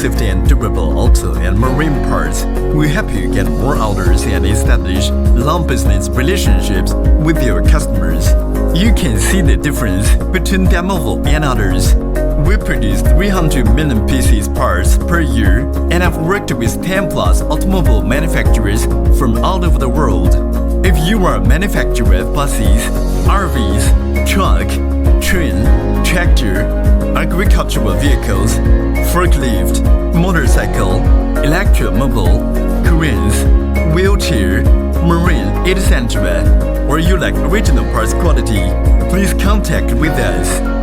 safety and durable auto and marine parts will help you get more orders and establish long business relationships with your customers. You can see the difference between Damavo and others. We produce 300 million pieces parts per year and have worked with 10 plus automobile manufacturers from all over the world. If you are a manufacturer of buses, RVs, truck, train, tractor, agricultural vehicles, forklift, motorcycle, electromobile, cranes, wheelchair, marine, etc., or you like original parts quality, please contact with us.